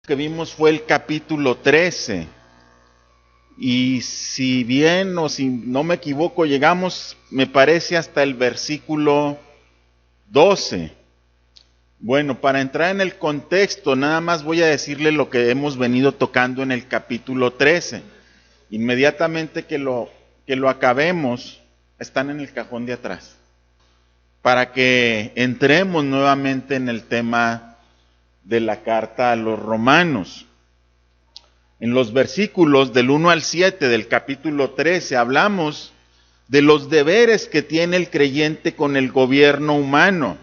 Que vimos fue el capítulo 13 y si bien o si no me equivoco llegamos, me parece, hasta el versículo 12. Bueno, para entrar en el contexto, nada más voy a decirle lo que hemos venido tocando en el capítulo 13. Inmediatamente que lo acabemos, están en el cajón de atrás, para que entremos nuevamente en el tema de la carta a los romanos. En los versículos del 1 al 7 del capítulo 13 hablamos de los deberes que tiene el creyente con el gobierno humano.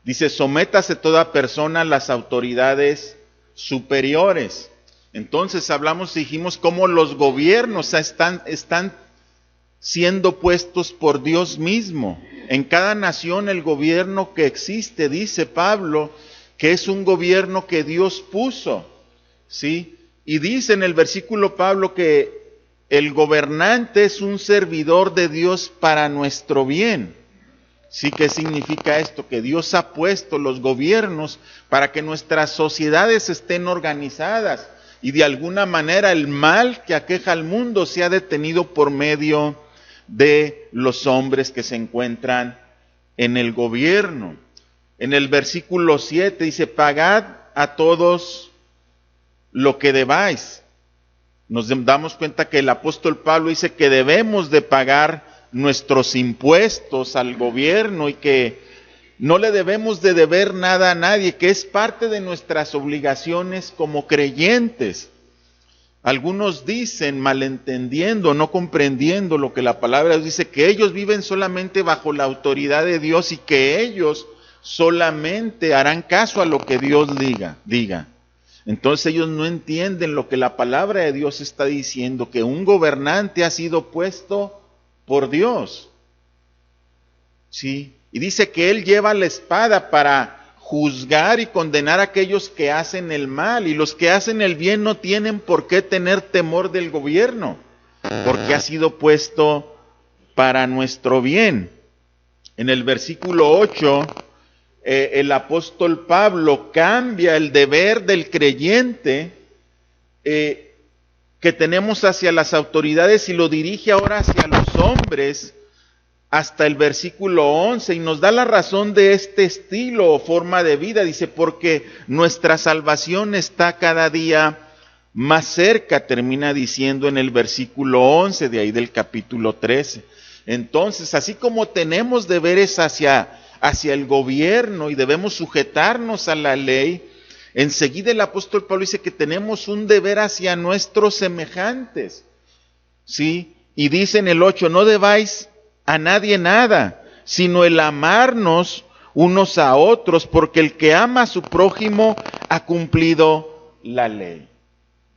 Dice: sométase toda persona a las autoridades superiores. Entonces dijimos cómo los gobiernos están siendo puestos por Dios mismo. En cada nación el gobierno que existe, dice Pablo, que es un gobierno que Dios puso, ¿sí? Y dice en el versículo Pablo que el gobernante es un servidor de Dios para nuestro bien. ¿Sí? ¿Qué significa esto? Que Dios ha puesto los gobiernos para que nuestras sociedades estén organizadas y de alguna manera el mal que aqueja al mundo sea detenido por medio de los hombres que se encuentran en el gobierno. En el versículo 7 dice: pagad a todos lo que debáis. Nos damos cuenta que el apóstol Pablo dice que debemos de pagar nuestros impuestos al gobierno y que no le debemos de deber nada a nadie, que es parte de nuestras obligaciones como creyentes. Algunos dicen, malentendiendo, no comprendiendo lo que la palabra dice, que ellos viven solamente bajo la autoridad de Dios y que ellos solamente harán caso a lo que Dios diga. Entonces ellos no entienden lo que la palabra de Dios está diciendo, que un gobernante ha sido puesto por Dios. ¿Sí? Y dice que Él lleva la espada para juzgar y condenar a aquellos que hacen el mal, y los que hacen el bien no tienen por qué tener temor del gobierno, porque ha sido puesto para nuestro bien. En el versículo 8, el apóstol Pablo cambia el deber del creyente que tenemos hacia las autoridades y lo dirige ahora hacia los hombres hasta el versículo 11, y nos da la razón de este estilo o forma de vida. Dice: porque nuestra salvación está cada día más cerca, termina diciendo en el versículo 11 de ahí del capítulo 13. Entonces, así como tenemos deberes hacia el gobierno y debemos sujetarnos a la ley, enseguida el apóstol Pablo dice que tenemos un deber hacia nuestros semejantes, ¿sí? Y dice en el 8: no debáis a nadie nada, sino el amarnos unos a otros, porque el que ama a su prójimo ha cumplido la ley.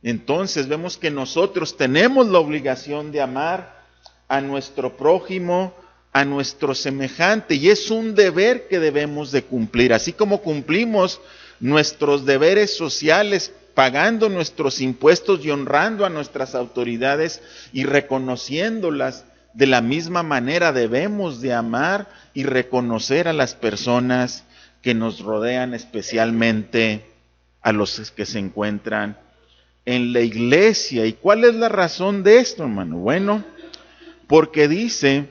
Entonces vemos que nosotros tenemos la obligación de amar a nuestro prójimo, a nuestro semejante, y es un deber que debemos de cumplir, así como cumplimos nuestros deberes sociales, pagando nuestros impuestos y honrando a nuestras autoridades y reconociéndolas. De la misma manera debemos de amar y reconocer a las personas que nos rodean, especialmente a los que se encuentran en la iglesia. ¿Y cuál es la razón de esto, hermano? Bueno, porque dice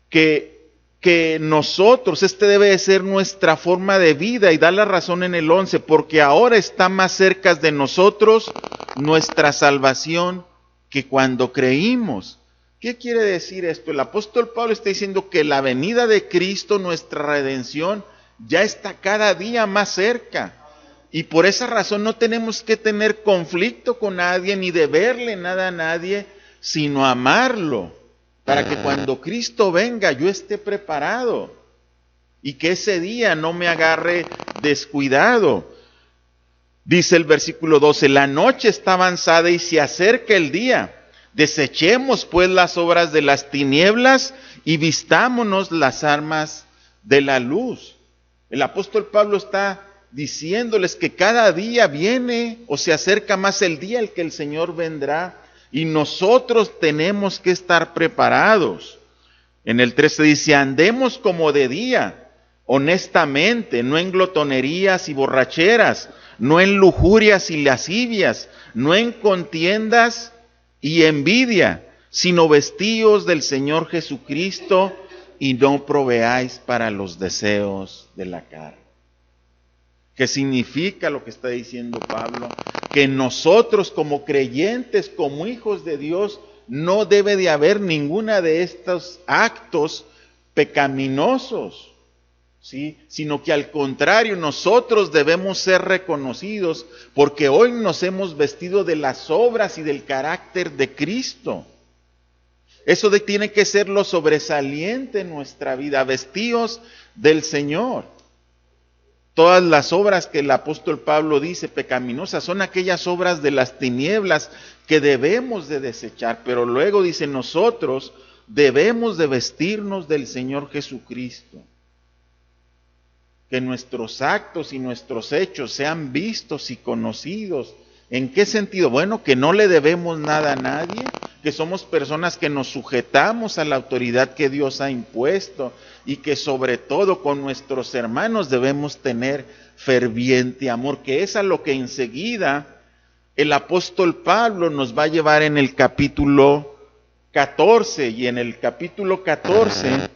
que nosotros, debe de ser nuestra forma de vida, y da la razón en el 11, porque ahora está más cerca de nosotros nuestra salvación que cuando creímos. ¿Qué quiere decir esto? El apóstol Pablo está diciendo que la venida de Cristo, nuestra redención, ya está cada día más cerca. Y por esa razón no tenemos que tener conflicto con nadie, ni deberle nada a nadie, sino amarlo, para que cuando Cristo venga yo esté preparado y que ese día no me agarre descuidado. Dice el versículo 12: la noche está avanzada y se acerca el día. Desechemos pues las obras de las tinieblas y vistámonos las armas de la luz. El apóstol Pablo está diciéndoles que cada día viene o se acerca más el día en que el Señor vendrá, y nosotros tenemos que estar preparados. En el 13 dice: andemos como de día, honestamente, no en glotonerías y borracheras, no en lujurias y lascivias, no en contiendas y envidia, sino vestíos del Señor Jesucristo y no proveáis para los deseos de la carne. ¿Qué significa lo que está diciendo Pablo? Que nosotros como creyentes, como hijos de Dios, no debe de haber ninguna de estos actos pecaminosos, ¿sí? Sino que al contrario, nosotros debemos ser reconocidos porque hoy nos hemos vestido de las obras y del carácter de Cristo. Eso tiene que ser lo sobresaliente en nuestra vida, vestidos del Señor. Todas las obras que el apóstol Pablo dice pecaminosas son aquellas obras de las tinieblas que debemos de desechar, pero luego dice nosotros debemos de vestirnos del Señor Jesucristo. Que nuestros actos y nuestros hechos sean vistos y conocidos. ¿En qué sentido? Bueno, que no le debemos nada a nadie, que somos personas que nos sujetamos a la autoridad que Dios ha impuesto y que sobre todo con nuestros hermanos debemos tener ferviente amor, que es a lo que enseguida el apóstol Pablo nos va a llevar en el capítulo 14, y en el capítulo 14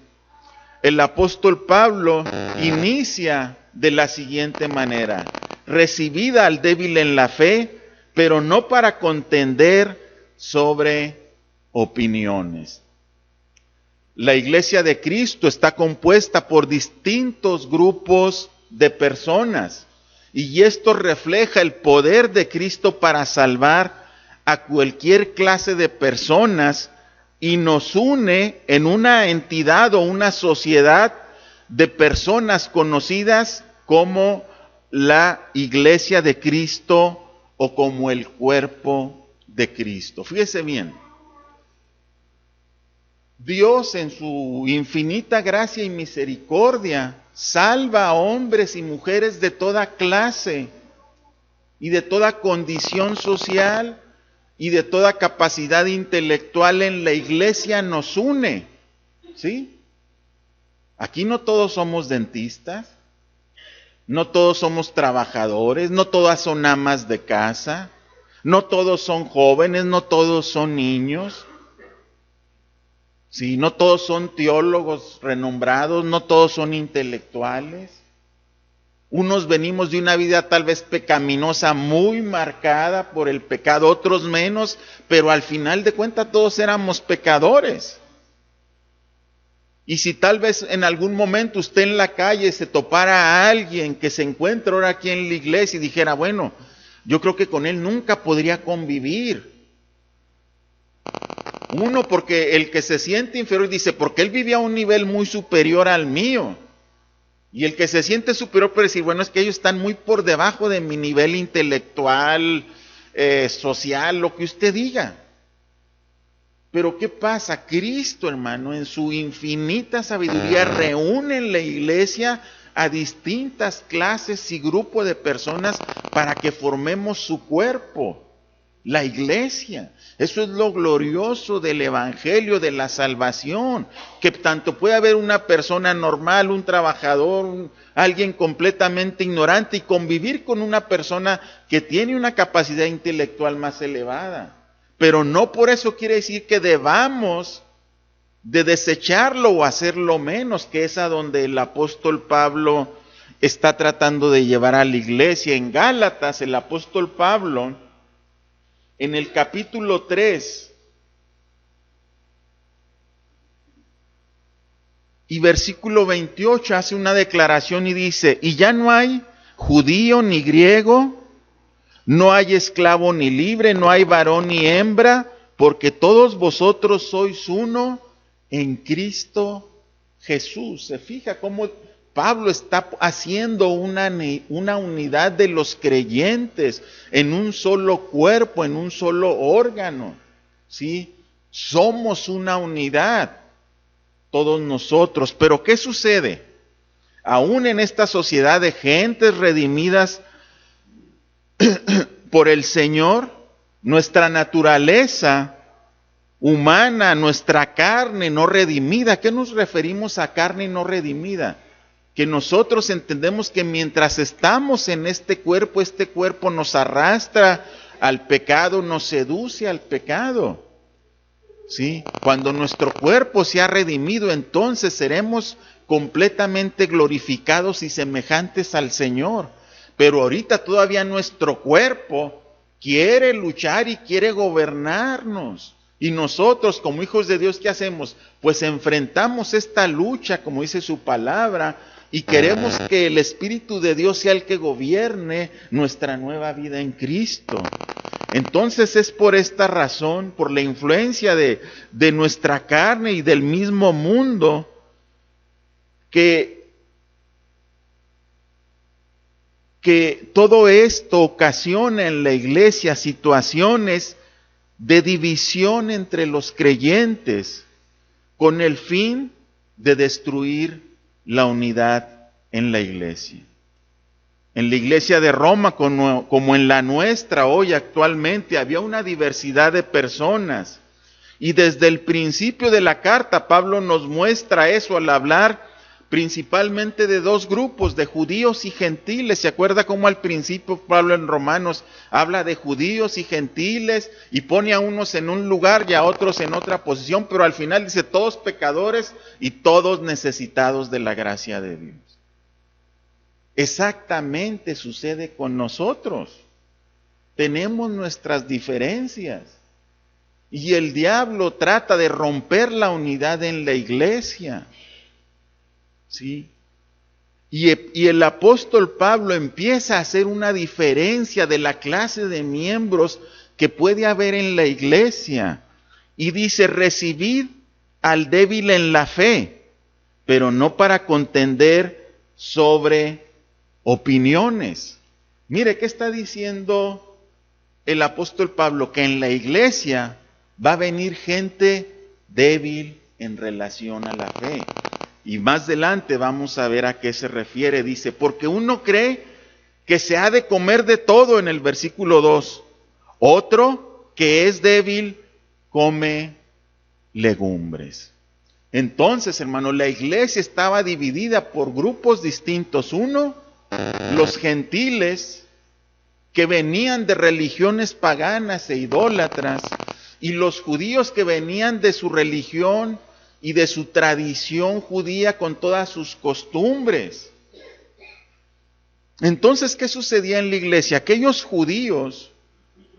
el apóstol Pablo inicia de la siguiente manera: recibida al débil en la fe, pero no para contender sobre opiniones. La iglesia de Cristo está compuesta por distintos grupos de personas, y esto refleja el poder de Cristo para salvar a cualquier clase de personas y nos une en una entidad o una sociedad de personas conocidas como la iglesia de Cristo o como el cuerpo de Cristo. Fíjese bien, Dios en su infinita gracia y misericordia salva a hombres y mujeres de toda clase y de toda condición social y de toda capacidad intelectual. En la iglesia nos une, ¿sí? Aquí no todos somos dentistas, no todos somos trabajadores, no todas son amas de casa, no todos son jóvenes, no todos son niños, sí, no todos son teólogos renombrados, no todos son intelectuales. Unos venimos de una vida tal vez pecaminosa muy marcada por el pecado, otros menos, pero al final de cuentas todos éramos pecadores. Y si tal vez en algún momento usted en la calle se topara a alguien que se encuentra ahora aquí en la iglesia y dijera, bueno, yo creo que con él nunca podría convivir. Uno, porque el que se siente inferior dice, porque él vivía a un nivel muy superior al mío. Y el que se siente superior puede decir, bueno, es que ellos están muy por debajo de mi nivel intelectual, social, lo que usted diga. Pero ¿qué pasa? Cristo, hermano, en su infinita sabiduría reúne en la iglesia a distintas clases y grupos de personas para que formemos su cuerpo, la iglesia. Eso es lo glorioso del evangelio, de la salvación, que tanto puede haber una persona normal, un trabajador, alguien completamente ignorante y convivir con una persona que tiene una capacidad intelectual más elevada. Pero no por eso quiere decir que debamos de desecharlo o hacerlo menos, que es a donde el apóstol Pablo está tratando de llevar a la iglesia. En Gálatas, el apóstol Pablo, en el capítulo 3 y versículo 28, hace una declaración y dice, y ya no hay judío ni griego, no hay esclavo ni libre, no hay varón ni hembra, porque todos vosotros sois uno en Cristo Jesús. ¿Se fija cómo Pablo está haciendo una unidad de los creyentes en un solo cuerpo, en un solo órgano? ¿Sí? Somos una unidad, todos nosotros. Pero ¿qué sucede? Aún en esta sociedad de gentes redimidas por el Señor, nuestra naturaleza humana, nuestra carne no redimida. ¿Qué nos referimos a carne no redimida? que nosotros entendemos que mientras estamos en este cuerpo nos arrastra al pecado, nos seduce al pecado. ¿Sí? Cuando nuestro cuerpo se ha redimido, entonces seremos completamente glorificados y semejantes al Señor. Pero ahorita todavía nuestro cuerpo quiere luchar y quiere gobernarnos. Y nosotros, como hijos de Dios, ¿qué hacemos? Pues enfrentamos esta lucha, como dice su palabra, y queremos que el Espíritu de Dios sea el que gobierne nuestra nueva vida en Cristo. Entonces es por esta razón, por la influencia de nuestra carne y del mismo mundo, que todo esto ocasiona en la iglesia situaciones de división entre los creyentes, con el fin de destruir la unidad en la iglesia. En la iglesia de Roma, como en la nuestra hoy actualmente, había una diversidad de personas. Y desde el principio de la carta, Pablo nos muestra eso al hablar principalmente de dos grupos, de judíos y gentiles. ¿Se acuerda cómo al principio Pablo en Romanos habla de judíos y gentiles y pone a unos en un lugar y a otros en otra posición, pero al final dice todos pecadores y todos necesitados de la gracia de Dios? Exactamente sucede con nosotros. Tenemos nuestras diferencias y el diablo trata de romper la unidad en la iglesia. ¿Sí? Y el apóstol Pablo empieza a hacer una diferencia de la clase de miembros que puede haber en la iglesia. Y dice, recibid al débil en la fe, pero no para contender sobre opiniones. Mire, ¿qué está diciendo el apóstol Pablo? Que en la iglesia va a venir gente débil en relación a la fe. Y más adelante vamos a ver a qué se refiere. Dice, porque uno cree que se ha de comer de todo en el versículo 2. Otro que es débil come legumbres. Entonces, hermano, la iglesia estaba dividida por grupos distintos. Uno, los gentiles que venían de religiones paganas e idólatras, y los judíos que venían de su religión y de su tradición judía con todas sus costumbres. Entonces, ¿qué sucedía en la iglesia? Aquellos judíos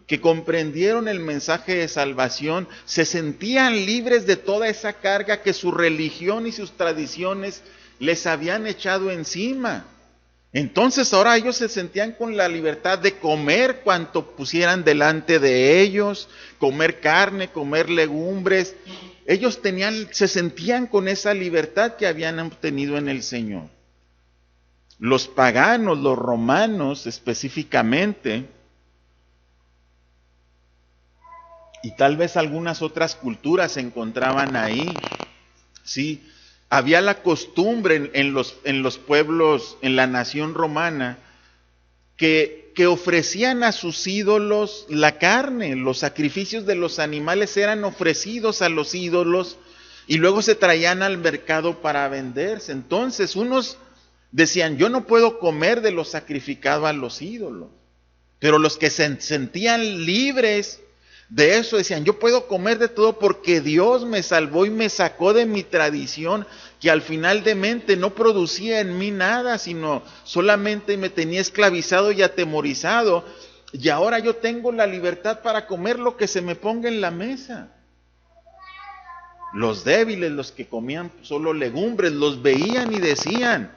que comprendieron el mensaje de salvación se sentían libres de toda esa carga que su religión y sus tradiciones les habían echado encima. Entonces ahora ellos se sentían con la libertad de comer cuanto pusieran delante de ellos, comer carne, comer legumbres. Ellos se sentían con esa libertad que habían obtenido en el Señor. Los paganos, los romanos específicamente, y tal vez algunas otras culturas se encontraban ahí, ¿sí? Había la costumbre en los pueblos, en la nación romana, que ofrecían a sus ídolos la carne. Los sacrificios de los animales eran ofrecidos a los ídolos y luego se traían al mercado para venderse. Entonces unos decían, yo no puedo comer de lo sacrificado a los ídolos. Pero los que se sentían libres de eso decían, yo puedo comer de todo porque Dios me salvó y me sacó de mi tradición, que al final de mente no producía en mí nada, sino solamente me tenía esclavizado y atemorizado. Y ahora yo tengo la libertad para comer lo que se me ponga en la mesa. Los débiles, los que comían solo legumbres, los veían y decían,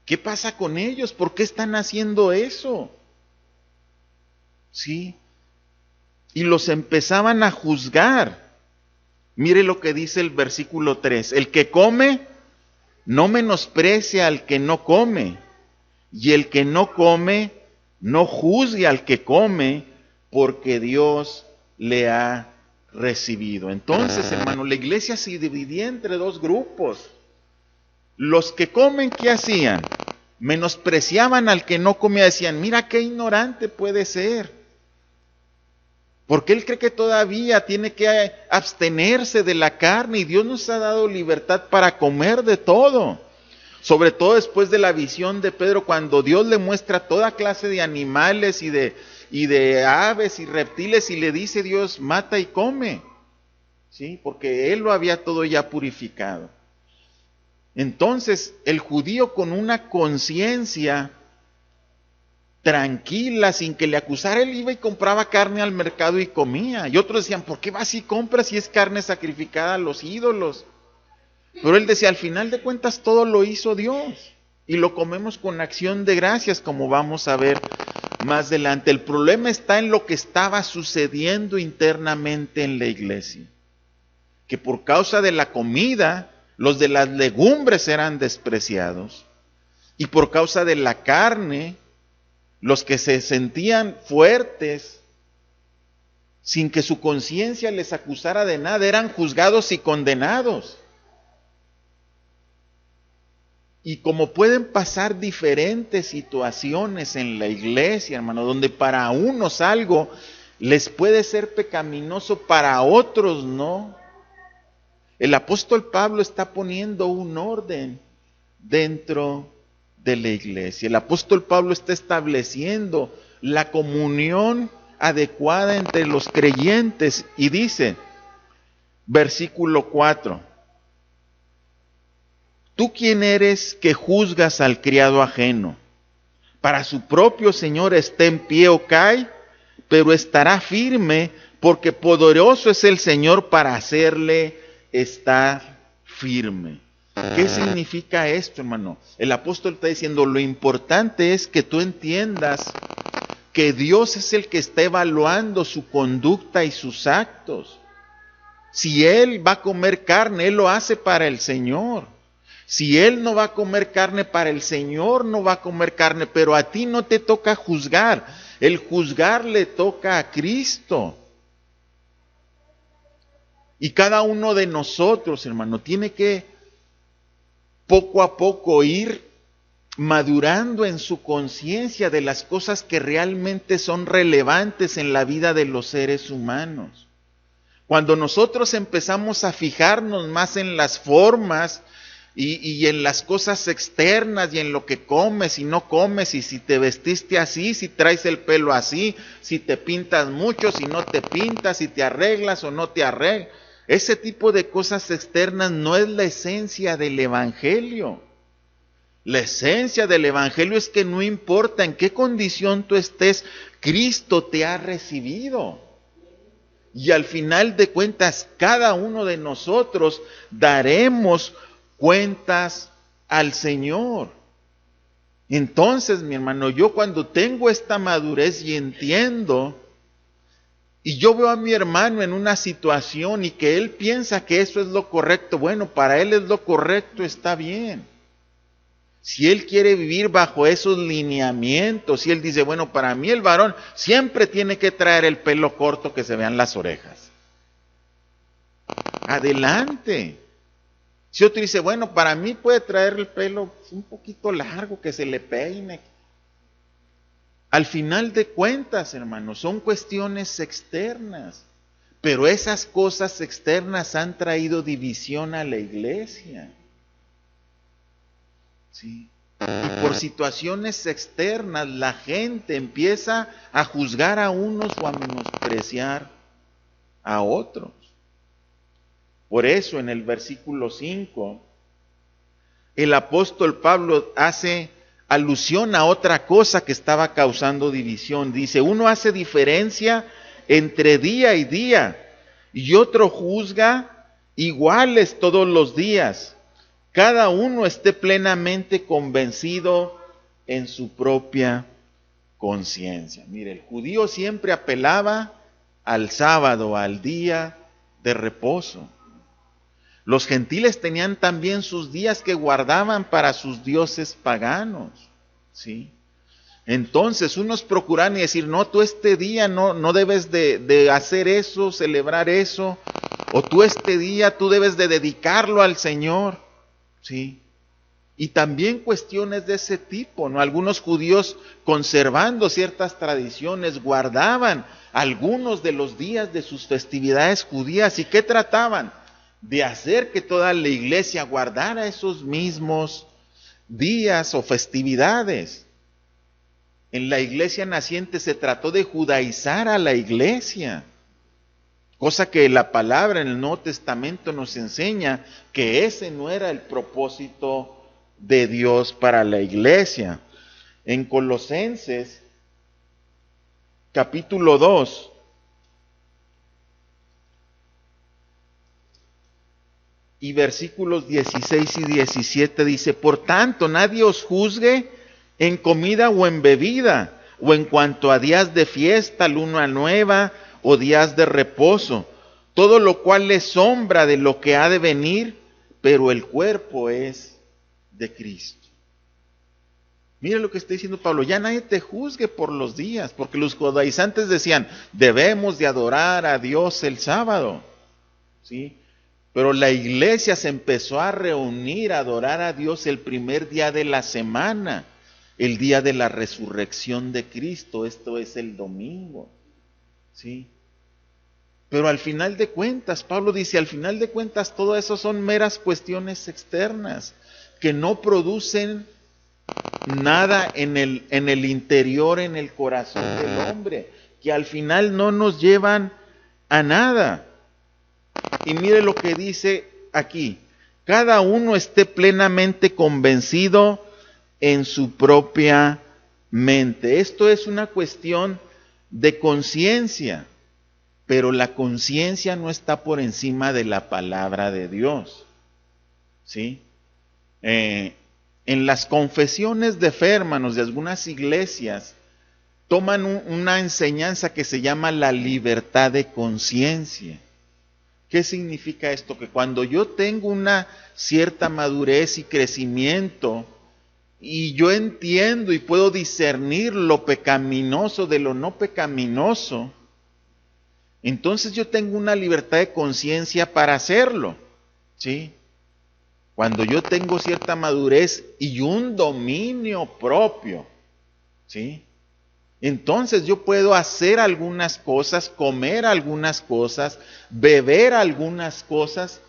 ¿qué pasa con ellos? ¿Por qué están haciendo eso? ¿Sí? Y los empezaban a juzgar. Mire lo que dice el versículo 3. El que come, no menosprecia al que no come. Y el que no come, no juzgue al que come, porque Dios le ha recibido. Entonces, hermano, la iglesia se dividía entre dos grupos. Los que comen, ¿qué hacían? Menospreciaban al que no comía. Decían, mira qué ignorante puede ser. Porque él cree que todavía tiene que abstenerse de la carne y Dios nos ha dado libertad para comer de todo. Sobre todo después de la visión de Pedro, cuando Dios le muestra toda clase de animales y de aves y reptiles, y le dice Dios, mata y come, ¿sí? Porque él lo había todo ya purificado. Entonces, el judío con una conciencia tranquila, sin que le acusara, él iba y compraba carne al mercado y comía. Y otros decían, ¿por qué vas y compras si es carne sacrificada a los ídolos? Pero él decía, al final de cuentas todo lo hizo Dios y lo comemos con acción de gracias, como vamos a ver más adelante. El problema está en lo que estaba sucediendo internamente en la iglesia, que por causa de la comida, los de las legumbres eran despreciados, y por causa de la carne, los que se sentían fuertes, sin que su conciencia les acusara de nada, eran juzgados y condenados. Y como pueden pasar diferentes situaciones en la iglesia, hermano, donde para unos algo les puede ser pecaminoso, para otros no. El apóstol Pablo está poniendo un orden dentro de la iglesia. El apóstol Pablo está estableciendo la comunión adecuada entre los creyentes y dice, versículo 4, ¿tú quién eres que juzgas al criado ajeno? Para su propio Señor esté en pie o cae, pero estará firme, porque poderoso es el Señor para hacerle estar firme. ¿Qué significa esto, hermano? El apóstol está diciendo, lo importante es que tú entiendas que Dios es el que está evaluando su conducta y sus actos. Si Él va a comer carne, Él lo hace para el Señor. Si Él no va a comer carne, para el Señor no va a comer carne, pero a ti no te toca juzgar. El juzgar le toca a Cristo. Y cada uno de nosotros, hermano, tiene que poco a poco ir madurando en su conciencia de las cosas que realmente son relevantes en la vida de los seres humanos. Cuando nosotros empezamos a fijarnos más en las formas y en las cosas externas y en lo que comes y no comes, y si te vestiste así, si traes el pelo así, si te pintas mucho, si no te pintas, si te arreglas o no te arreglas, ese tipo de cosas externas no es la esencia del evangelio. La esencia del evangelio es que no importa en qué condición tú estés, Cristo te ha recibido. Y al final de cuentas, cada uno de nosotros daremos cuentas al Señor. Entonces, mi hermano, yo cuando tengo esta madurez y entiendo, y yo veo a mi hermano en una situación y que él piensa que eso es lo correcto, bueno, para él es lo correcto, está bien. Si él quiere vivir bajo esos lineamientos, si él dice, bueno, para mí el varón siempre tiene que traer el pelo corto, que se vean las orejas. Adelante. Si otro dice, bueno, para mí puede traer el pelo un poquito largo, que se le peine. Al final de cuentas, hermanos, son cuestiones externas, pero esas cosas externas han traído división a la iglesia. ¿Sí? Y por situaciones externas la gente empieza a juzgar a unos o a menospreciar a otros. Por eso en el versículo 5, el apóstol Pablo hace alusión a otra cosa que estaba causando división. Dice, uno hace diferencia entre día y día, y otro juzga iguales todos los días. Cada uno esté plenamente convencido en su propia conciencia. Mire, el judío siempre apelaba al sábado, al día de reposo. Los gentiles tenían también sus días que guardaban para sus dioses paganos, ¿sí? Entonces unos procuran y decir, no, tú este día no debes de hacer eso, celebrar eso, o tú este día tú debes de dedicarlo al Señor, ¿sí? Y también cuestiones de ese tipo, ¿no? Algunos judíos, conservando ciertas tradiciones, guardaban algunos de los días de sus festividades judías. ¿Y qué trataban? De hacer que toda la iglesia guardara esos mismos días o festividades. En la iglesia naciente se trató de judaizar a la iglesia, cosa que la palabra en el Nuevo Testamento nos enseña que ese no era el propósito de Dios para la iglesia. En Colosenses, capítulo 2, y versículos 16 y 17 dice: por tanto, nadie os juzgue en comida o en bebida, o en cuanto a días de fiesta, luna nueva, o días de reposo, todo lo cual es sombra de lo que ha de venir, pero el cuerpo es de Cristo. Mira lo que está diciendo Pablo: ya nadie te juzgue por los días, porque los judaizantes decían, debemos de adorar a Dios el sábado, ¿sí? Pero la iglesia se empezó a reunir a adorar a Dios el primer día de la semana, el día de la resurrección de Cristo, esto es el domingo, ¿sí? Pero al final de cuentas, Pablo dice, al final de cuentas todo eso son meras cuestiones externas, que no producen nada en el interior, en el corazón del hombre, que al final no nos llevan a nada. Y mire lo que dice aquí: cada uno esté plenamente convencido en su propia mente. Esto es una cuestión de conciencia, pero la conciencia no está por encima de la palabra de Dios, ¿sí? En las confesiones de fe, hermanos, de algunas iglesias, toman una enseñanza que se llama la libertad de conciencia. ¿Qué significa esto? Que cuando yo tengo una cierta madurez y crecimiento, y yo entiendo y puedo discernir lo pecaminoso de lo no pecaminoso, entonces yo tengo una libertad de conciencia para hacerlo, ¿sí? Cuando yo tengo cierta madurez y un dominio propio, ¿sí? Entonces yo puedo hacer algunas cosas, comer algunas cosas, beber algunas cosas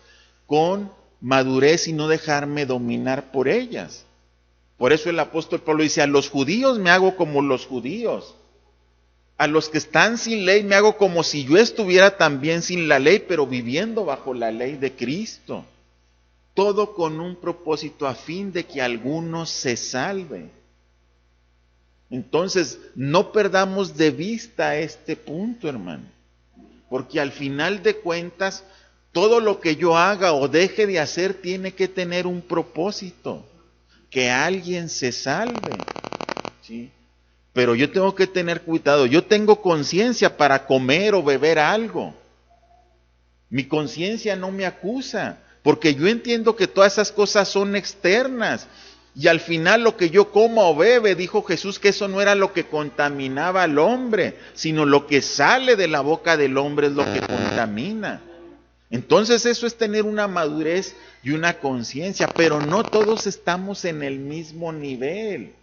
con madurez y no dejarme dominar por ellas. Por eso el apóstol Pablo dice: a los judíos me hago como los judíos, a los que están sin ley me hago como si yo estuviera también sin la ley, pero viviendo bajo la ley de Cristo. Todo con un propósito, a fin de que algunos se salven. Entonces, no perdamos de vista este punto, hermano, porque al final de cuentas, todo lo que yo haga o deje de hacer tiene que tener un propósito, que alguien se salve, ¿sí? Pero yo tengo que tener cuidado. Yo tengo conciencia para comer o beber algo. Mi conciencia no me acusa, porque yo entiendo que todas esas cosas son externas. Y al final lo que yo coma o bebe, dijo Jesús, que eso no era lo que contaminaba al hombre, sino lo que sale de la boca del hombre es lo que contamina. Entonces eso es tener una madurez y una conciencia, pero no todos estamos en el mismo nivel.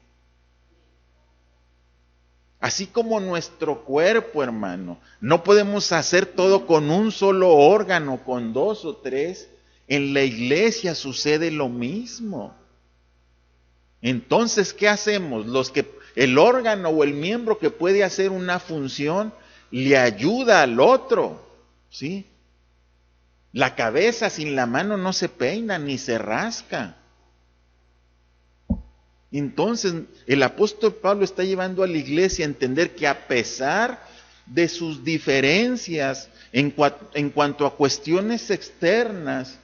Así como nuestro cuerpo, hermano, no podemos hacer todo con un solo órgano, con 2 o 3. En la iglesia sucede lo mismo. Entonces, ¿qué hacemos? El órgano o el miembro que puede hacer una función le ayuda al otro, ¿sí? La cabeza sin la mano no se peina ni se rasca. Entonces, el apóstol Pablo está llevando a la iglesia a entender que a pesar de sus diferencias en cuanto a cuestiones externas,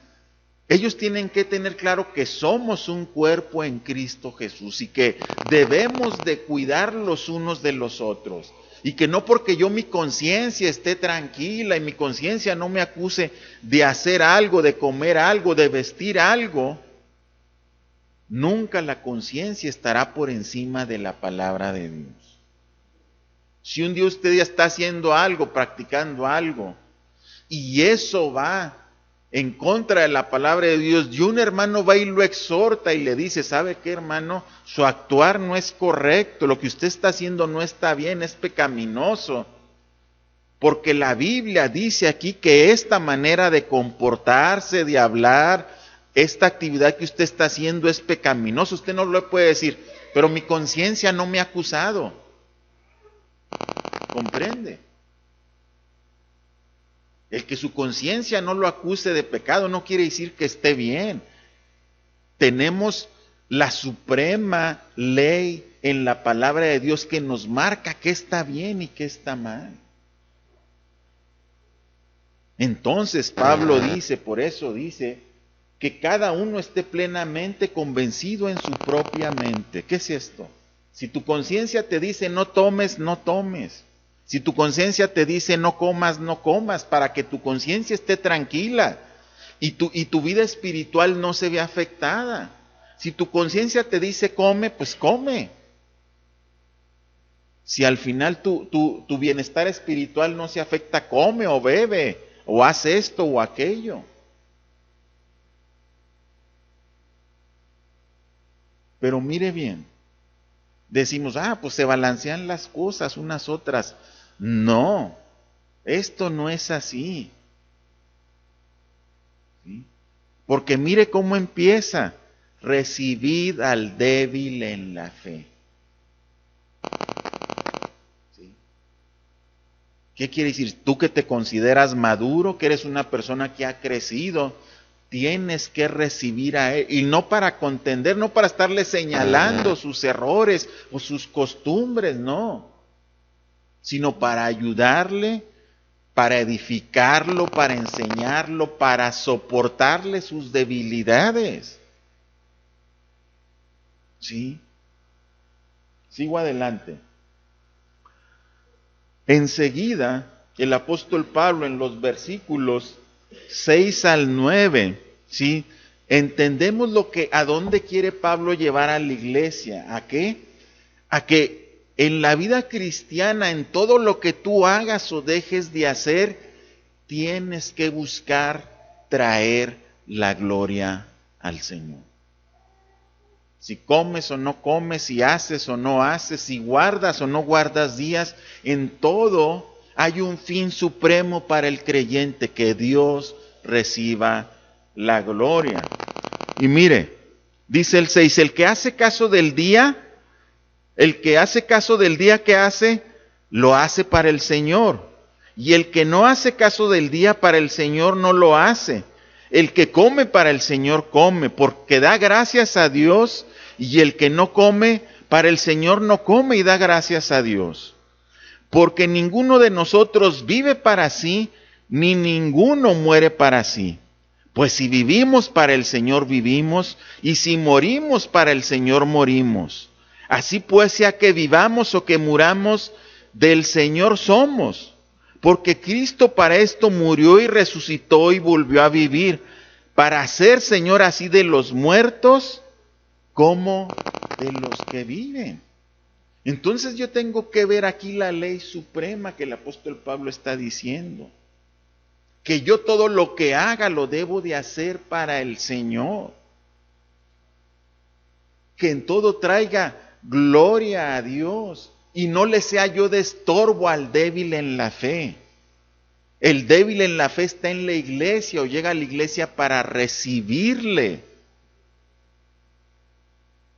ellos tienen que tener claro que somos un cuerpo en Cristo Jesús y que debemos de cuidar los unos de los otros. Y que no porque yo mi conciencia esté tranquila y mi conciencia no me acuse de hacer algo, de comer algo, de vestir algo, nunca la conciencia estará por encima de la palabra de Dios. Si un día usted ya está haciendo algo, practicando algo, y eso va en contra de la palabra de Dios, y un hermano va y lo exhorta y le dice: ¿sabe qué, hermano? Su actuar no es correcto, lo que usted está haciendo no está bien, es pecaminoso. Porque la Biblia dice aquí que esta manera de comportarse, de hablar, esta actividad que usted está haciendo es pecaminosa. Usted no lo puede decir, pero mi conciencia no me ha acusado. ¿Comprende? El que su conciencia no lo acuse de pecado no quiere decir que esté bien. Tenemos la suprema ley en la palabra de Dios que nos marca qué está bien y qué está mal. Entonces Pablo dice, por eso dice, que cada uno esté plenamente convencido en su propia mente. ¿Qué es esto? Si tu conciencia te dice no tomes, no tomes. Si tu conciencia te dice no comas, no comas, para que tu conciencia esté tranquila y tu vida espiritual no se vea afectada. Si tu conciencia te dice come, pues come. Si al final tu bienestar espiritual no se afecta, come o bebe, o haz esto o aquello. Pero mire bien, decimos, pues se balancean las cosas unas otras. No, esto no es así. ¿Sí? Porque mire cómo empieza. Recibid al débil en la fe. ¿Sí? ¿Qué quiere decir? Tú que te consideras maduro, que eres una persona que ha crecido, tienes que recibir a él, y no para contender, no para estarle señalando sus errores o sus costumbres, no, sino para ayudarle, para edificarlo, para enseñarlo, para soportarle sus debilidades. ¿Sí? Sigo adelante. Enseguida, el apóstol Pablo en los versículos 6 al 9, ¿sí? Entendemos a dónde quiere Pablo llevar a la iglesia. ¿A qué? A que en la vida cristiana, en todo lo que tú hagas o dejes de hacer, tienes que buscar traer la gloria al Señor. Si comes o no comes, si haces o no haces, si guardas o no guardas días, en todo hay un fin supremo para el creyente, que Dios reciba la gloria. Y mire, dice el 6, el que hace caso del día, ¿qué hace? Lo hace para el Señor. Y el que no hace caso del día para el Señor no lo hace. El que come para el Señor come, porque da gracias a Dios, y el que no come para el Señor no come y da gracias a Dios. Porque ninguno de nosotros vive para sí, ni ninguno muere para sí. Pues si vivimos para el Señor vivimos, y si morimos para el Señor morimos. Así pues, sea que vivamos o que muramos, del Señor somos. Porque Cristo para esto murió y resucitó y volvió a vivir, para ser Señor así de los muertos como de los que viven. Entonces yo tengo que ver aquí la ley suprema que el apóstol Pablo está diciendo. Que yo todo lo que haga lo debo de hacer para el Señor. Que en todo traiga gloria a Dios y no le sea yo de estorbo al débil en la fe. El débil en la fe está en la iglesia o llega a la iglesia para recibirle.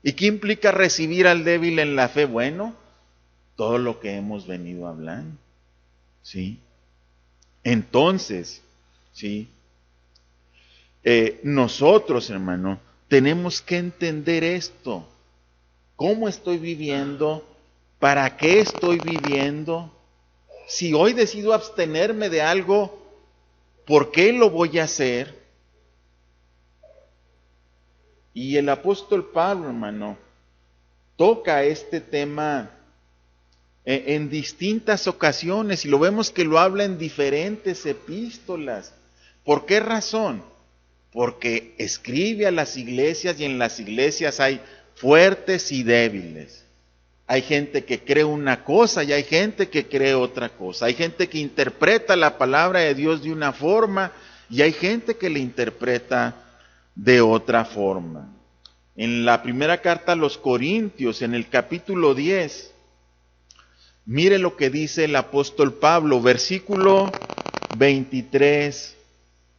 ¿Y qué implica recibir al débil en la fe? Bueno, todo lo que hemos venido hablando. ¿Sí? Entonces, ¿sí? Nosotros, hermano, tenemos que entender esto. ¿Cómo estoy viviendo? ¿Para qué estoy viviendo? Si hoy decido abstenerme de algo, ¿por qué lo voy a hacer? Y el apóstol Pablo, hermano, toca este tema en distintas ocasiones y lo vemos que lo habla en diferentes epístolas. ¿Por qué razón? Porque escribe a las iglesias y en las iglesias hay fuertes y débiles. Hay gente que cree una cosa y hay gente que cree otra cosa. Hay gente que interpreta la palabra de Dios de una forma y hay gente que la interpreta de otra forma. En la primera carta a los Corintios, en el capítulo 10, mire lo que dice el apóstol Pablo, versículo 23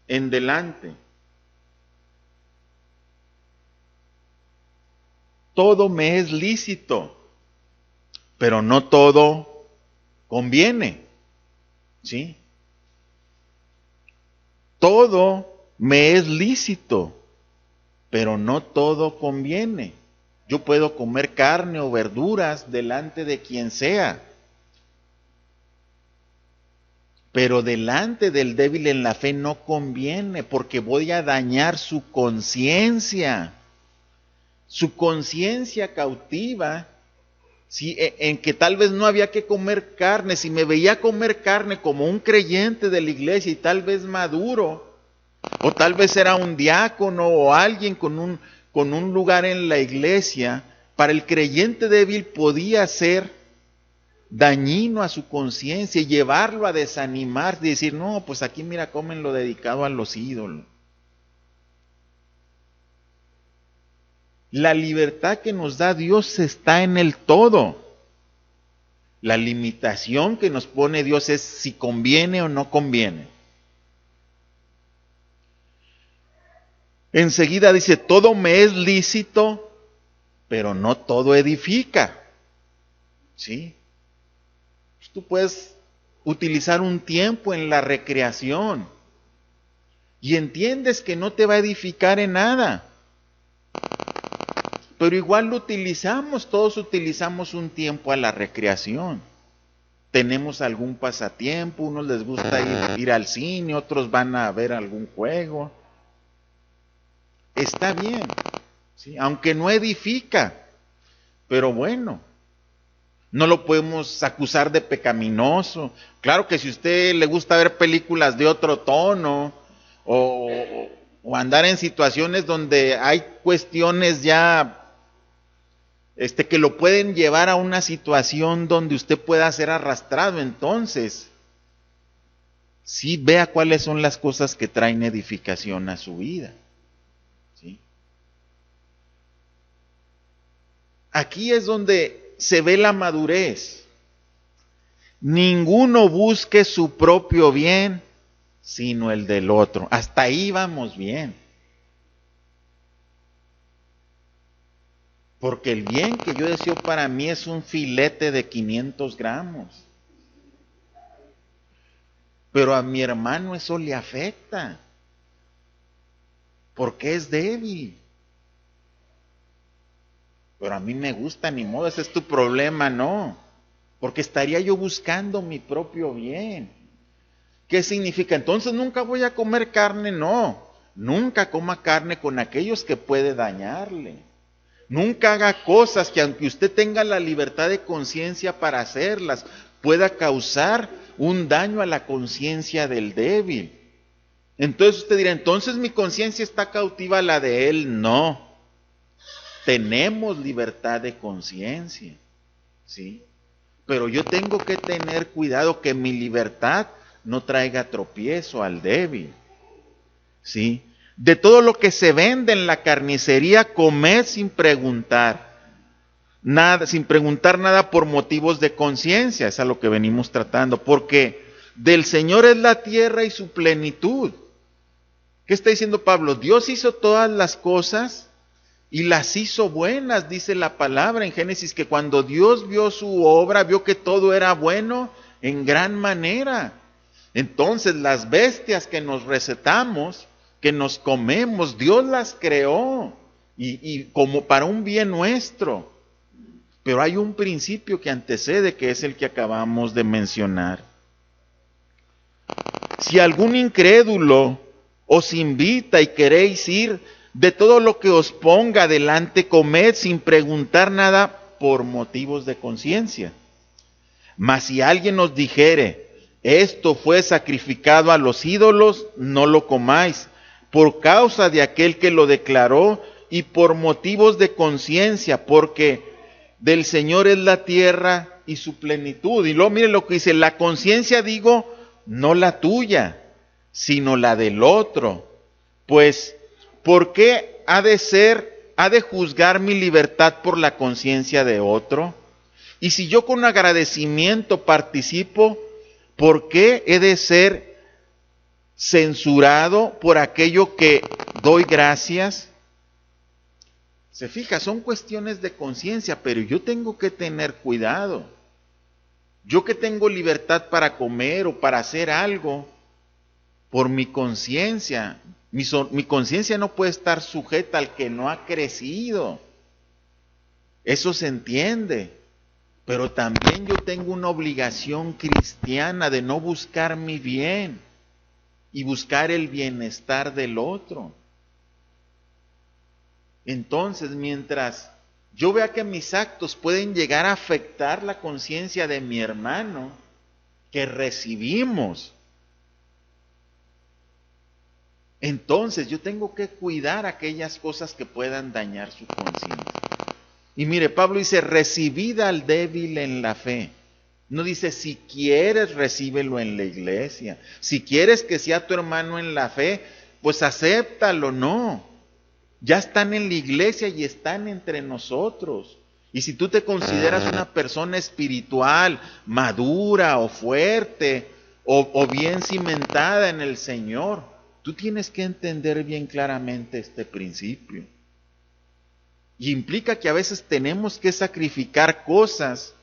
en delante. todo me es lícito, pero no todo conviene. ¿Sí? Todo me es lícito, pero no todo conviene. Yo puedo comer carne o verduras delante de quien sea, pero delante del débil en la fe no conviene, porque voy a dañar su conciencia cautiva. Si en que tal vez no había que comer carne, si me veía comer carne como un creyente de la iglesia y tal vez maduro, o tal vez era un diácono o alguien con un lugar en la iglesia, para el creyente débil podía ser dañino a su conciencia y llevarlo a desanimar y decir, no, pues aquí mira, comen lo dedicado a los ídolos. La libertad que nos da Dios está en el todo. La limitación que nos pone Dios es si conviene o no conviene. Enseguida dice, todo me es lícito, pero no todo edifica. ¿Sí? Tú puedes utilizar un tiempo en la recreación y entiendes que no te va a edificar en nada, pero igual lo utilizamos, todos utilizamos un tiempo a la recreación. Tenemos algún pasatiempo, unos les gusta ir al cine, otros van a ver algún juego. Está bien, ¿sí? Aunque no edifica, pero bueno, no lo podemos acusar de pecaminoso. Claro que si a usted le gusta ver películas de otro tono o andar en situaciones donde hay cuestiones ya que lo pueden llevar a una situación donde usted pueda ser arrastrado, entonces sí vea cuáles son las cosas que traen edificación a su vida. ¿Sí? Aquí es donde se ve la madurez. Ninguno busque su propio bien, sino el del otro. Hasta ahí vamos bien. Porque el bien que yo deseo para mí es un filete de 500 gramos. Pero a mi hermano eso le afecta. Porque es débil. Pero a mí me gusta, ni modo, ese es tu problema, no. Porque estaría yo buscando mi propio bien. ¿Qué significa? Entonces nunca voy a comer carne, no. Nunca coma carne con aquellos que puede dañarle. Nunca haga cosas que aunque usted tenga la libertad de conciencia para hacerlas, pueda causar un daño a la conciencia del débil. Entonces usted dirá, entonces mi conciencia está cautiva a la de él. No. Tenemos libertad de conciencia, ¿sí? Pero yo tengo que tener cuidado que mi libertad no traiga tropiezo al débil, ¿sí? De todo lo que se vende en la carnicería, comed sin preguntar nada por motivos de conciencia, es a lo que venimos tratando, porque del Señor es la tierra y su plenitud. ¿Qué está diciendo Pablo? Dios hizo todas las cosas y las hizo buenas, dice la palabra en Génesis, que cuando Dios vio su obra, vio que todo era bueno en gran manera. Entonces las bestias que nos recetamos, que nos comemos, Dios las creó y como para un bien nuestro. Pero hay un principio que antecede, que es el que acabamos de mencionar. Si algún incrédulo os invita y queréis ir, de todo lo que os ponga delante, comed sin preguntar nada por motivos de conciencia. Mas si alguien os dijere, esto fue sacrificado a los ídolos, no lo comáis, por causa de aquel que lo declaró y por motivos de conciencia, porque del Señor es la tierra y su plenitud. Y luego mire lo que dice, la conciencia digo, no la tuya, sino la del otro. Pues, ¿por qué ha de juzgar mi libertad por la conciencia de otro? Y si yo con agradecimiento participo, ¿por qué he de ser censurado por aquello que doy gracias? Se fija, son cuestiones de conciencia, pero yo tengo que tener cuidado. Yo que tengo libertad para comer o para hacer algo, por mi conciencia, mi conciencia no puede estar sujeta al que no ha crecido. Eso se entiende. Pero también yo tengo una obligación cristiana de no buscar mi bien y buscar el bienestar del otro. Entonces, mientras yo vea que mis actos pueden llegar a afectar la conciencia de mi hermano que recibimos, entonces yo tengo que cuidar aquellas cosas que puedan dañar su conciencia. Y mire, Pablo dice, recibid al débil en la fe. No dice, si quieres, recíbelo en la iglesia. Si quieres que sea tu hermano en la fe, pues acéptalo, no. Ya están en la iglesia y están entre nosotros. Y si tú te consideras una persona espiritual, madura o fuerte, o bien cimentada en el Señor, tú tienes que entender bien claramente este principio. Y implica que a veces tenemos que sacrificar cosas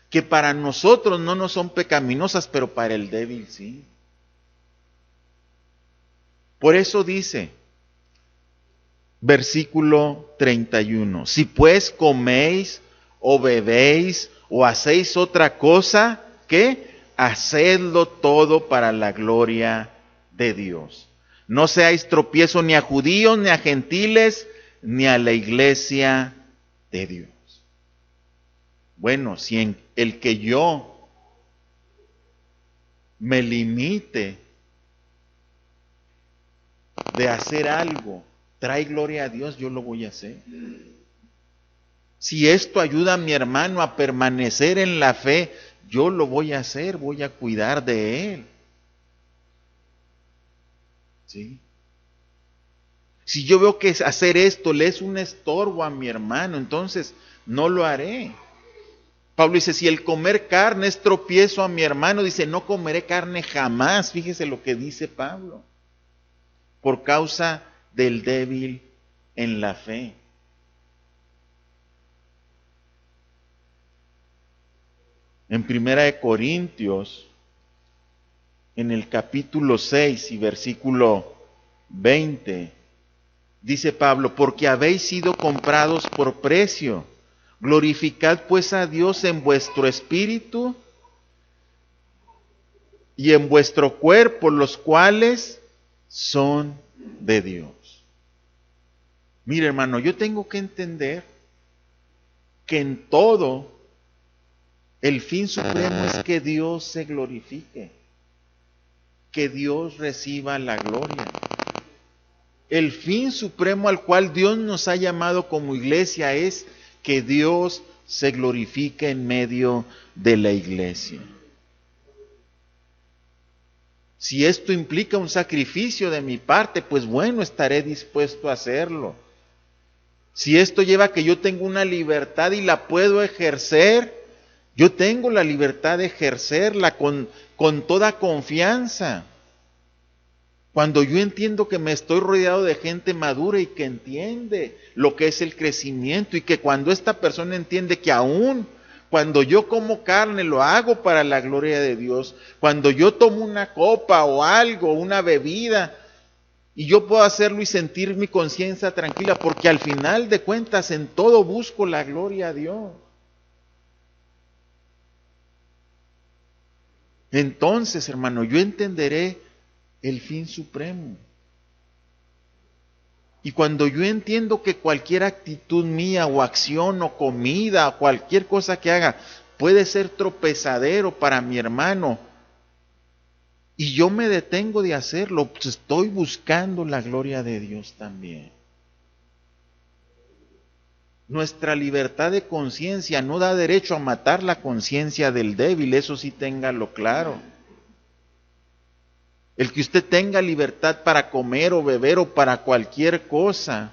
que para nosotros no nos son pecaminosas, pero para el débil sí. Por eso dice, versículo 31, si pues coméis o bebéis o hacéis otra cosa, ¿qué? Hacedlo todo para la gloria de Dios. No seáis tropiezo ni a judíos, ni a gentiles, ni a la iglesia de Dios. Bueno, si en el que yo me limite de hacer algo trae gloria a Dios, yo lo voy a hacer. Si esto ayuda a mi hermano a permanecer en la fe, yo lo voy a hacer, voy a cuidar de él. ¿Sí? Si yo veo que hacer esto le es un estorbo a mi hermano, entonces no lo haré. Pablo dice, si el comer carne es tropiezo a mi hermano, dice, no comeré carne jamás. Fíjese lo que dice Pablo. Por causa del débil en la fe. En 1 Corintios, en el capítulo 6 y versículo 20, dice Pablo, porque habéis sido comprados por precio. Glorificad pues a Dios en vuestro espíritu y en vuestro cuerpo, los cuales son de Dios. Mire, hermano, yo tengo que entender que en todo el fin supremo es que Dios se glorifique, que Dios reciba la gloria. El fin supremo al cual Dios nos ha llamado como iglesia es que Dios se glorifique en medio de la iglesia. Si esto implica un sacrificio de mi parte, pues bueno, estaré dispuesto a hacerlo. Si esto lleva a que yo tengo una libertad y la puedo ejercer, yo tengo la libertad de ejercerla con toda confianza. Cuando yo entiendo que me estoy rodeado de gente madura y que entiende lo que es el crecimiento, y que cuando esta persona entiende que aún cuando yo como carne lo hago para la gloria de Dios, cuando yo tomo una copa o algo, una bebida, y yo puedo hacerlo y sentir mi conciencia tranquila, porque al final de cuentas en todo busco la gloria a Dios. Entonces, hermano, yo entenderé el fin supremo. Y cuando yo entiendo que cualquier actitud mía o acción o comida o cualquier cosa que haga puede ser tropezadero para mi hermano, y yo me detengo de hacerlo, pues estoy buscando la gloria de Dios también. Nuestra libertad de conciencia no da derecho a matar la conciencia del débil, eso sí téngalo claro. El que usted tenga libertad para comer o beber o para cualquier cosa,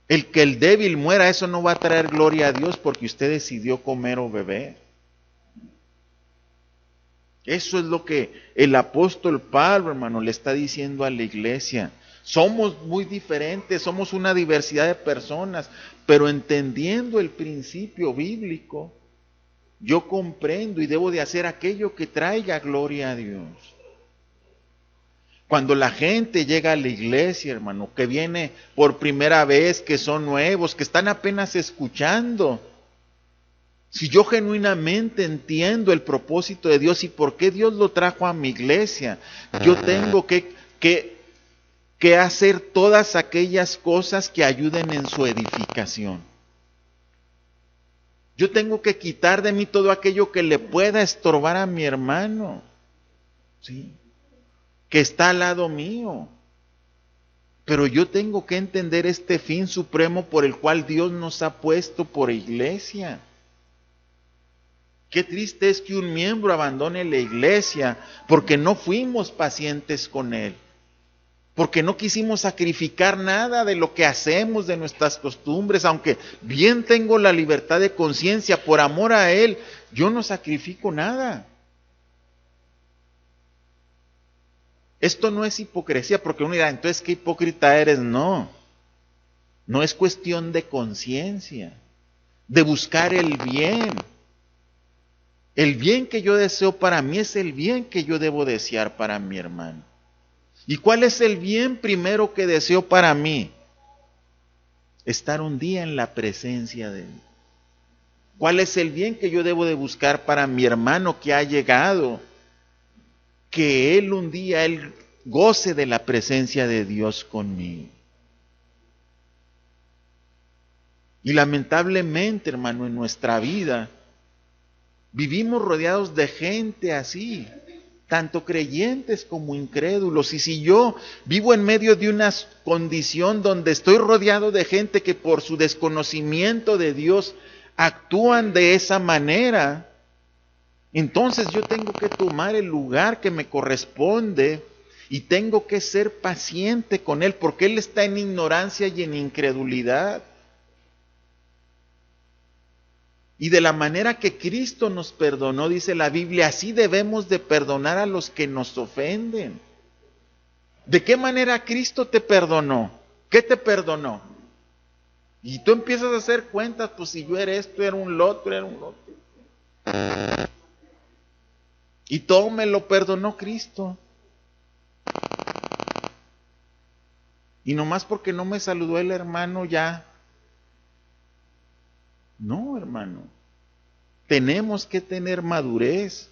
el que el débil muera, eso no va a traer gloria a Dios porque usted decidió comer o beber. Eso es lo que el apóstol Pablo, hermano, le está diciendo a la iglesia. Somos muy diferentes, somos una diversidad de personas, pero entendiendo el principio bíblico, yo comprendo y debo de hacer aquello que traiga gloria a Dios. Cuando la gente llega a la iglesia, hermano, que viene por primera vez, que son nuevos, que están apenas escuchando, si yo genuinamente entiendo el propósito de Dios y por qué Dios lo trajo a mi iglesia, yo tengo que hacer todas aquellas cosas que ayuden en su edificación. Yo tengo que quitar de mí todo aquello que le pueda estorbar a mi hermano, ¿sí?, que está al lado mío. Pero yo tengo que entender este fin supremo por el cual Dios nos ha puesto por iglesia. Qué triste es que un miembro abandone la iglesia porque no fuimos pacientes con él, porque no quisimos sacrificar nada de lo que hacemos, de nuestras costumbres, aunque bien tengo la libertad de conciencia, por amor a él, yo no sacrifico nada. Esto no es hipocresía, porque uno dirá, entonces ¿qué hipócrita eres? No, no es cuestión de conciencia, de buscar el bien. El bien que yo deseo para mí es el bien que yo debo desear para mi hermano. ¿Y cuál es el bien primero que deseo para mí? Estar un día en la presencia de Él. ¿Cuál es el bien que yo debo de buscar para mi hermano que ha llegado? Que él un día, él goce de la presencia de Dios conmigo. Y lamentablemente, hermano, en nuestra vida, vivimos rodeados de gente así, tanto creyentes como incrédulos. Y si yo vivo en medio de una condición donde estoy rodeado de gente que por su desconocimiento de Dios actúan de esa manera, entonces yo tengo que tomar el lugar que me corresponde y tengo que ser paciente con él, porque él está en ignorancia y en incredulidad. Y de la manera que Cristo nos perdonó, dice la Biblia, así debemos de perdonar a los que nos ofenden. ¿De qué manera Cristo te perdonó? ¿Qué te perdonó? Y tú empiezas a hacer cuentas, pues si yo era esto, era un loto, era un loto. Y todo me lo perdonó Cristo. Y nomás porque no me saludó el hermano ya. No, hermano. Tenemos que tener madurez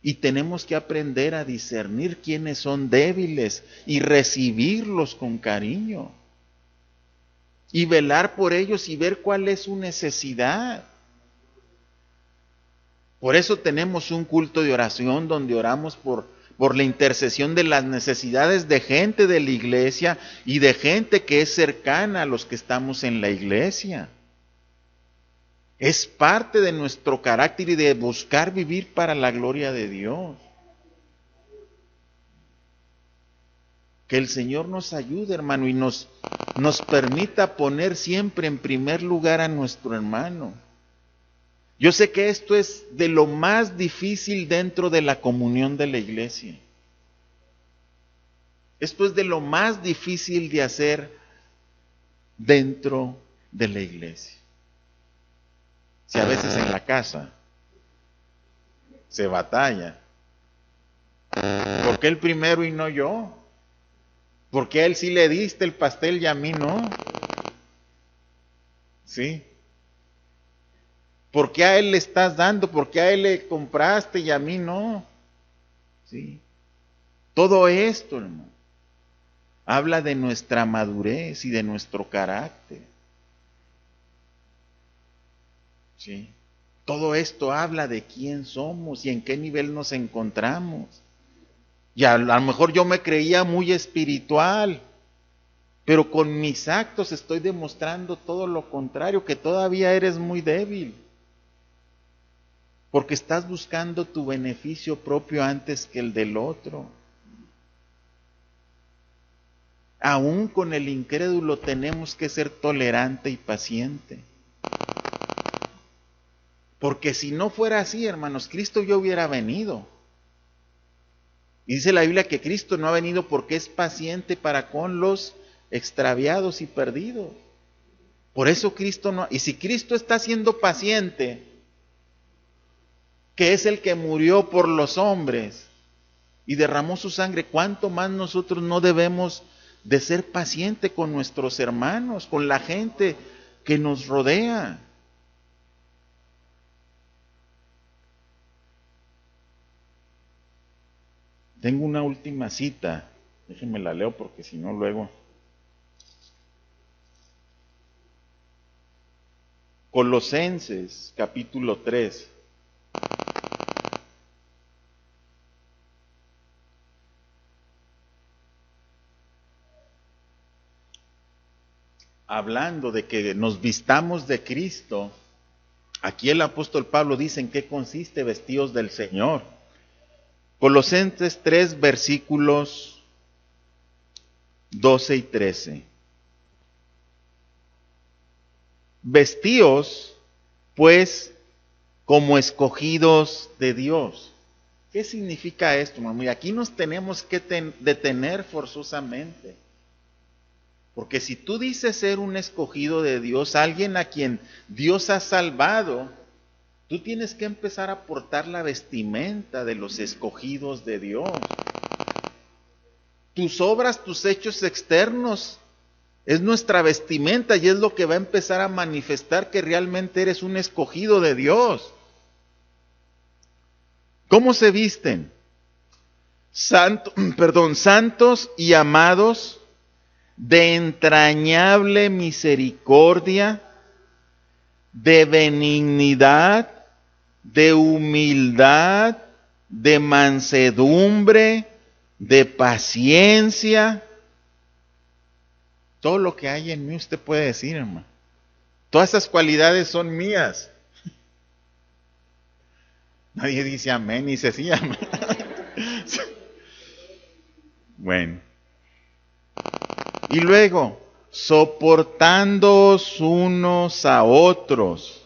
y tenemos que aprender a discernir quiénes son débiles y recibirlos con cariño. Y velar por ellos y ver cuál es su necesidad. Por eso tenemos un culto de oración donde oramos por la intercesión de las necesidades de gente de la iglesia y de gente que es cercana a los que estamos en la iglesia. Es parte de nuestro carácter y de buscar vivir para la gloria de Dios. Que el Señor nos ayude, hermano, y nos permita poner siempre en primer lugar a nuestro hermano. Yo sé que esto es de lo más difícil dentro de la comunión de la iglesia. Esto es de lo más difícil de hacer dentro de la iglesia. Si a veces en la casa se batalla. ¿Por qué el primero y no yo? ¿Por qué a él sí le diste el pastel y a mí no? ¿Sí? ¿Por qué a él le estás dando? ¿Por qué a él le compraste y a mí no? ¿Sí? Todo esto, hermano, habla de nuestra madurez y de nuestro carácter. ¿Sí? Todo esto habla de quién somos y en qué nivel nos encontramos. Y a lo mejor yo me creía muy espiritual, pero con mis actos estoy demostrando todo lo contrario, que todavía eres muy débil. Porque estás buscando tu beneficio propio antes que el del otro. Aún con el incrédulo tenemos que ser tolerante y paciente. Porque si no fuera así, hermanos, Cristo ya hubiera venido. Y dice la Biblia que Cristo no ha venido porque es paciente para con los extraviados y perdidos. Por eso Cristo no... Y si Cristo está siendo paciente, que es el que murió por los hombres y derramó su sangre, ¿cuánto más nosotros no debemos de ser pacientes con nuestros hermanos, con la gente que nos rodea? Tengo una última cita, déjenme la leo porque si no luego... Colosenses capítulo 3. Hablando de que nos vistamos de Cristo, aquí el apóstol Pablo dice en qué consiste vestidos del Señor. Colosenses 3, versículos 12 y 13. Vestíos, pues, como escogidos de Dios. ¿Qué significa esto, hermano? Mira, aquí nos tenemos que detener forzosamente. Porque si tú dices ser un escogido de Dios, alguien a quien Dios ha salvado, tú tienes que empezar a portar la vestimenta de los escogidos de Dios. Tus obras, tus hechos externos, es nuestra vestimenta y es lo que va a empezar a manifestar que realmente eres un escogido de Dios. ¿Cómo se visten? Santos y amados, de entrañable misericordia, de benignidad, de humildad, de mansedumbre, de paciencia. Todo lo que hay en mí usted puede decir, hermano. Todas esas cualidades son mías. Nadie dice amén y se sí, amén. Bueno. Y luego, soportándoos unos a otros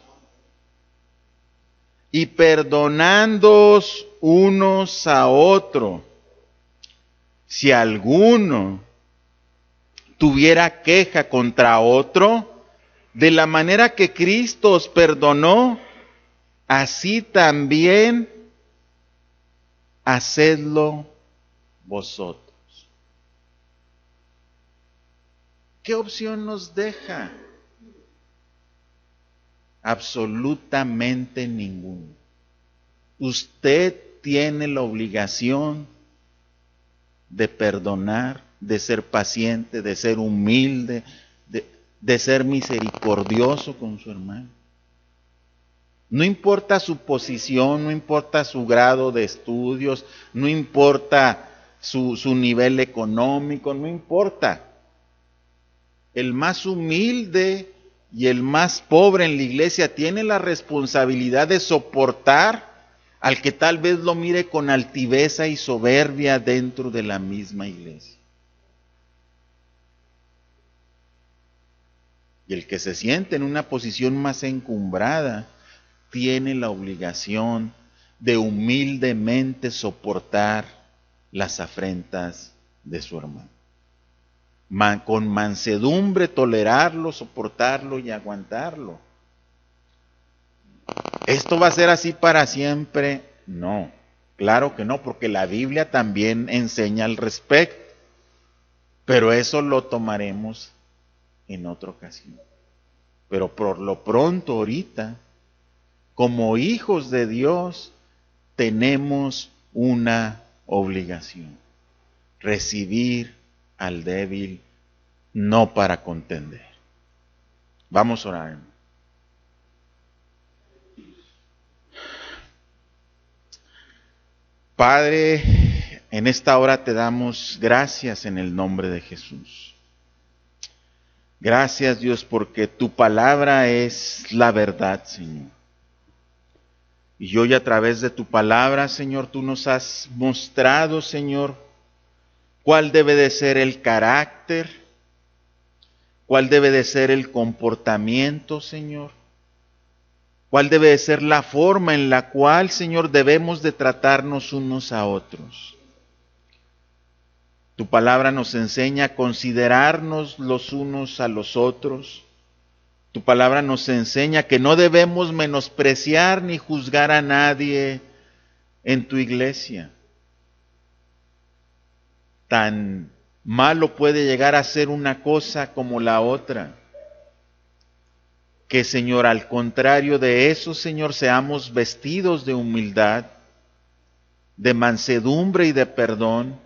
y perdonándoos unos a otros, si alguno tuviera queja contra otro, de la manera que Cristo os perdonó, así también hacedlo vosotros. ¿Qué opción nos deja? Absolutamente ninguna. Usted tiene la obligación de perdonar, de ser paciente, de ser humilde, de ser misericordioso con su hermano. No importa su posición, no importa su grado de estudios, no importa su nivel económico, no importa. El más humilde y el más pobre en la iglesia tiene la responsabilidad de soportar al que tal vez lo mire con altiveza y soberbia dentro de la misma iglesia. Y el que se siente en una posición más encumbrada tiene la obligación de humildemente soportar las afrentas de su hermano. Con mansedumbre tolerarlo, soportarlo y aguantarlo. ¿Esto va a ser así para siempre? No, claro que no, porque la Biblia también enseña al respecto. Pero eso lo tomaremos en otra ocasión. Pero por lo pronto ahorita, como hijos de Dios, tenemos una obligación: recibir al débil, no para contender. Vamos a orar. Padre, en esta hora te damos gracias en el nombre de Jesús. Gracias, Dios, porque tu palabra es la verdad, Señor. Y hoy a través de tu palabra, Señor, tú nos has mostrado, Señor, cuál debe de ser el carácter, cuál debe de ser el comportamiento, Señor, cuál debe de ser la forma en la cual, Señor, debemos de tratarnos unos a otros. Tu palabra nos enseña a considerarnos los unos a los otros. Tu palabra nos enseña que no debemos menospreciar ni juzgar a nadie en tu iglesia. Tan malo puede llegar a ser una cosa como la otra. Que, Señor, al contrario de eso, Señor, seamos vestidos de humildad, de mansedumbre y de perdón.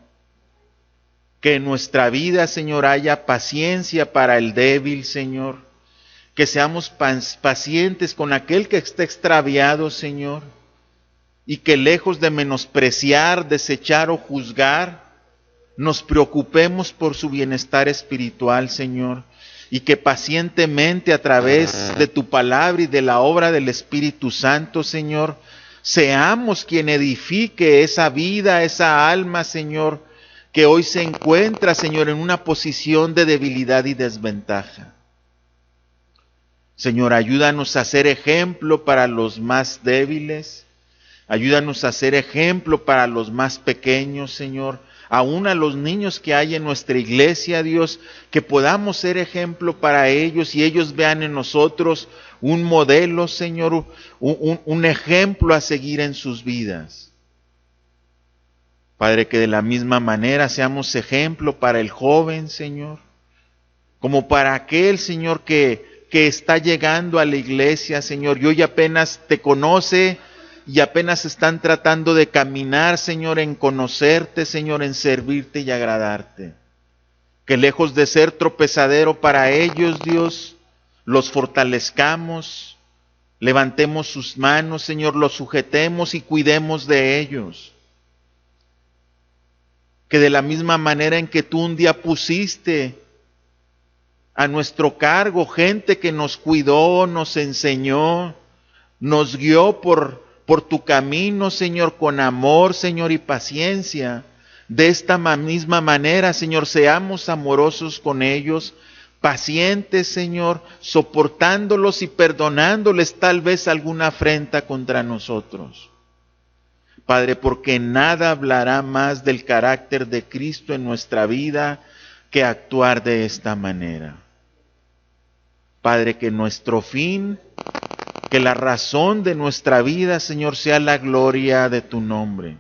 Que en nuestra vida, Señor, haya paciencia para el débil, Señor. Que seamos pacientes con aquel que está extraviado, Señor. Y que lejos de menospreciar, desechar o juzgar, nos preocupemos por su bienestar espiritual, Señor. Y que pacientemente a través de tu palabra y de la obra del Espíritu Santo, Señor, seamos quien edifique esa vida, esa alma, Señor, que hoy se encuentra, Señor, en una posición de debilidad y desventaja. Señor, ayúdanos a ser ejemplo para los más débiles. Ayúdanos a ser ejemplo para los más pequeños, Señor. Aún a los niños que hay en nuestra iglesia, Dios, que podamos ser ejemplo para ellos y ellos vean en nosotros un modelo, Señor, un ejemplo a seguir en sus vidas. Padre, que de la misma manera seamos ejemplo para el joven, Señor, como para aquel, Señor, que está llegando a la iglesia, Señor, y hoy apenas te conoce y apenas están tratando de caminar, Señor, en conocerte, Señor, en servirte y agradarte. Que lejos de ser tropezadero para ellos, Dios, los fortalezcamos, levantemos sus manos, Señor, los sujetemos y cuidemos de ellos. Que de la misma manera en que tú un día pusiste a nuestro cargo gente que nos cuidó, nos enseñó, nos guió por tu camino, Señor, con amor, Señor, y paciencia. De esta misma manera, Señor, seamos amorosos con ellos, pacientes, Señor, soportándolos y perdonándoles tal vez alguna afrenta contra nosotros. Padre, porque nada hablará más del carácter de Cristo en nuestra vida que actuar de esta manera. Padre, que nuestro fin, que la razón de nuestra vida, Señor, sea la gloria de tu nombre.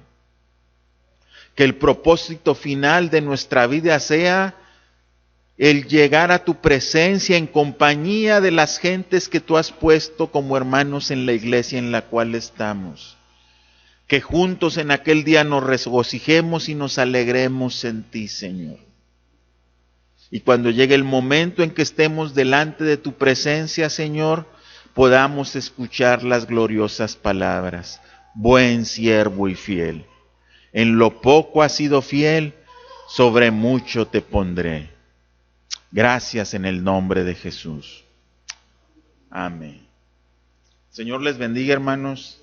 Que el propósito final de nuestra vida sea el llegar a tu presencia en compañía de las gentes que tú has puesto como hermanos en la iglesia en la cual estamos. Que juntos en aquel día nos regocijemos y nos alegremos en ti, Señor. Y cuando llegue el momento en que estemos delante de tu presencia, Señor, podamos escuchar las gloriosas palabras: buen siervo y fiel. En lo poco has sido fiel, sobre mucho te pondré. Gracias en el nombre de Jesús. Amén. Señor les bendiga, hermanos.